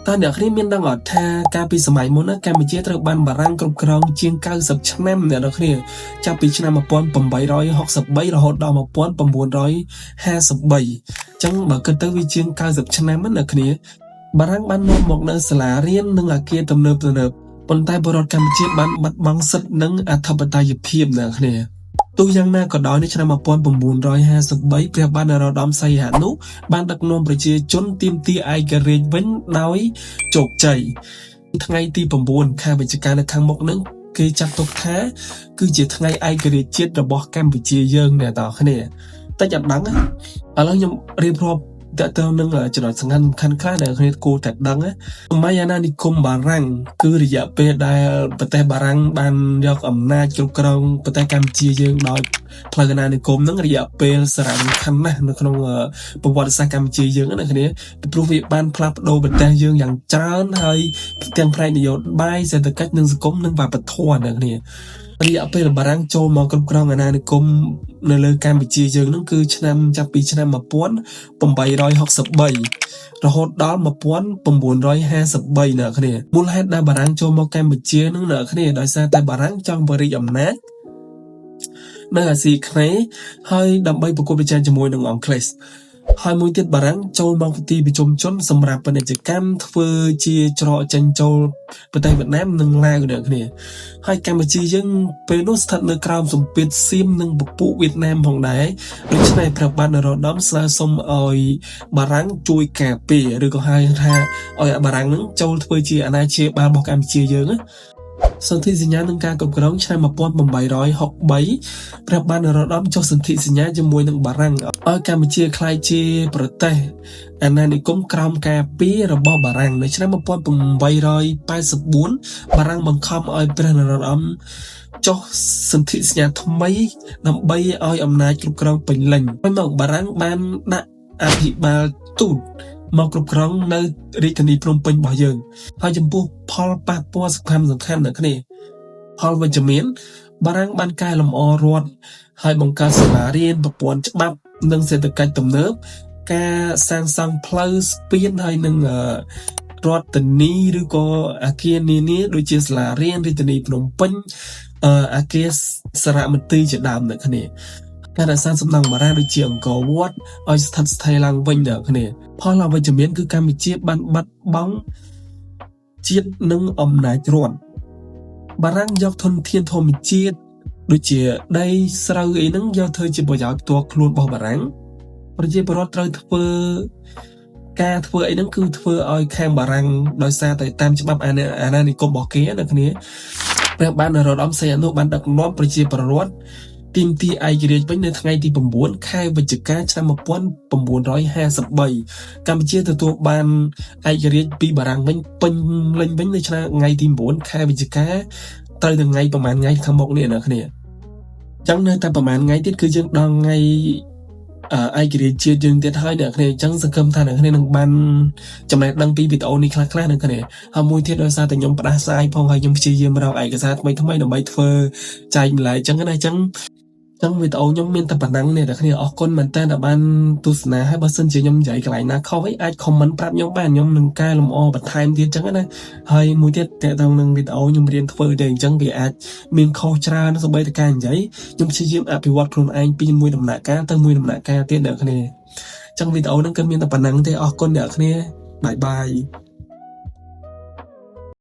តើអ្នកគ្នាមានដឹងអត់ថាកាលពីសម័យមុនកម្ពុជាត្រូវបានបារាំងគ្រប់គ្រងជាង90ឆ្នាំអ្នកនរគ្នាចាប់ពីឆ្នាំ1863រហូតដល់1953អញ្ចឹងបើគិតទៅវាជាង90ឆ្នាំណាអ្នកគ្នាបារាំងបាននាំមកនៅសាលារៀននិងអគារទំនើបប៉ុន្តែបរដ្ឋកម្ពុជាបានបាត់បង់សិទ្ធិនិងអធិបតេយ្យភាពអ្នកគ្នាទោះយ៉ាងណាក៏ដោយនៅឆ្នាំ1953ព្រះបាទនរោត្តមសីហនុបានដឹកនាំប្រជាជនទាមទារឯករាជ្យវិញដោយជោគជ័យថ្ងៃទី9ខែវិច្ឆិកានៅខាងមុខនឹងគេចាត់ទុកថាគឺជាថ្ងៃឯករាជ្យជាតិរបស់កម្ពុជាយើងអ្នកនរគ្នាតែអត់ដឹងឥឡូវខ្ញុំរៀបរាប់តើតើនឹងចំណុចសំខាន់ខ្លះដែលគ្នាគួរតែដឹងសម័យអាណានិគមបារាំងគឺរយៈពេលដែលប្រទេសបារាំងបានយកអំណាចគ្រប់គ្រងប្រទេសកម្ពុជាយើងដោយផ្លូវអាណានិគមនឹងរយៈពេលសារៈសំខាន់ណាស់នៅក្នុងប្រវត្តិសាស្ត្រកម្ពុជាយើងណាគ្នាពីព្រោះវាបានផ្លាស់ប្ដូរប្រទេសយើងយ៉ាងច្រើនហើយទាំងផ្នែកនយោបាយសេដ្ឋកិច្ចនិងសង្គមនិងវប្បធម៌ណាគ្នារយៈពេលបារាំងចូលមកគ្រប់គ្រងអាណានិគមនៅលើកម្ពុជាយើងនឹងគឺចាប់ពីឆ្នាំ1863រហូតដល់1953អ្នកគ្នាមូលហេតុដែលបារាំងចូលមកកម្ពុជានឹងអ្នកគ្នាដោយសារតែបារាំងចង់បរិយាអំណាចនៅអាស៊ីអាគ្នេយ៍ហើយដើម្បីប្រកួតប្រជែងជាមួយនឹងអង់គ្លេសហើយមួយទៀតបារាំងចូលមកទីប្រជុំជនសម្រាប់ពាណិជ្ជកម្មធ្វើជាច្រកចេញចូលប្រទេសវៀតណាមនិងឡាវអ្នកគ្នាហើយកម្ពុជាយើងពេលនោះស្ថិតនៅក្រោមសម្ពាធសៀមនិងពពួកវៀតណាមផងដែរដូច្នេះព្រះបាទនរោត្តមស្នើសុំឲ្យបារាំងជួយការពារឬក៏ហៅថាឲ្យបារាំងនឹងចូលធ្វើជាអាណាព្យាបាលរបស់កម្ពុជាយើងណាសន្ធិសញ្ញានឹងការគ្រប់គ្រងឆ្នាំ1863ព្រះបាទនរោត្តមចុះសន្ធិសញ្ញាជាមួយនឹងបារាំងឲ្យកម្ពុជាក្លាយជាប្រទេសអាណានិគមក្រោមការពាររបស់បារាំងនៅឆ្នាំ1884បារាំងបង្ខំឲ្យព្រះនរោត្តមចុះសន្ធិសញ្ញាថ្មីដើម្បីឲ្យអំណាចគ្រប់គ្រងពេញលេញហើយមកបារាំងបានដាក់អភិបាលទូតមកគ្រប់គ្រងនៅរាជធានីភ្នំពេញរបស់យើងហើយចំពោះផលប៉ះពាល់សំខាន់អ្នកគ្នាផលវិជ្ជមានបារាំងបានកែលម្អរដ្ឋហើយបង្កើតសាលារៀនប្រព័ន្ធច្បាប់និងសេដ្ឋកិច្ចទំនើបការសាងសង់ផ្លូវស្ពានហើយនឹងរដ្ឋធានីឬក៏អគារនានាដូចជាសាលារៀនរាជធានីភ្នំពេញអគារសារមន្ទីរជាដើមអ្នកគ្នាការរក្សាសំណង់បារាំងដូចជាអង្គរវត្តឲ្យស្ថិតស្ថេរឡើងវិញអ្នកគ្នាផលអវិជ្ជមានគឺកម្ពុជាបានបាត់បង់ជាតិនិងអំណាចរដ្ឋបារាំងយកធនធានធម្មជាតិដូចជាដីស្រូវអីហ្នឹងយកធ្វើជាប្រយោជន៍ផ្ទាល់ខ្លួនរបស់បារាំងប្រជាពលរដ្ឋត្រូវធ្វើអីហ្នឹងគឺធ្វើឲ្យខាងបារាំងដោយសារតែតាមច្បាប់អាណានិគមរបស់គេណាគ្នាព្រះបាទនរោត្តមសីហនុបានដឹកនាំប្រជាពលរដ្ឋទាមទារឯករាជ្យវិញនៅថ្ងៃទី9ខែវិច្ឆិកាឆ្នាំ1953កម្ពុជាទទួលបានឯករាជ្យពីបារាំងវិញពេញលេញវិញនៅថ្ងៃទី9ខែវិច្ឆិកាត្រូវនឹងថ្ងៃប្រហែលថ្ងៃខាងមុខនេះអ្នកគ្នាអញ្ចឹងនៅតែប្រហែលថ្ងៃទៀតគឺយើងដល់ថ្ងៃឯករាជ្យជាតិយើងទៀតហើយអ្នកគ្នាអញ្ចឹងសង្ឃឹមថាអ្នកគ្នានឹងបានចំណេះដឹងពីវីដេអូនេះខ្លះៗអ្នកគ្នាហើយមួយទៀតដោយសារតែខ្ញុំផ្ដាសាយផងហើយខ្ញុំព្យាយាមរកឯកសារថ្មីដើម្បីធ្វើចែកម្លែកអញ្ចឹងណាអញ្ចឹងវីដេអូខ្ញុំមានតែប៉ុណ្ណឹងនេះអ្នកគ្នាអរគុណមែនតើដែលបានទស្សនាហើយបើសិនជាខ្ញុំនិយាយកន្លែងណាខុសអីអាច comment ប្រាប់ខ្ញុំបានខ្ញុំនឹងកែលម្អបន្ថែមទៀតអញ្ចឹងណាហើយមួយទៀតតើតើនឹងវីដេអូខ្ញុំរៀនធ្វើទេអញ្ចឹងវាអាចមានខុសច្រើនសូម្បីតែការនិយាយខ្ញុំព្យាយាមអភិវឌ្ឍខ្លួនឯងពីមួយដំណាក់កាលទៅមួយដំណាក់កាលទៀតអ្នកគ្នាអញ្ចឹងវីដេអូហ្នឹងគឺមានតែប៉ុណ្ណឹងទេអរគុណអ្នកគ្នាបាយ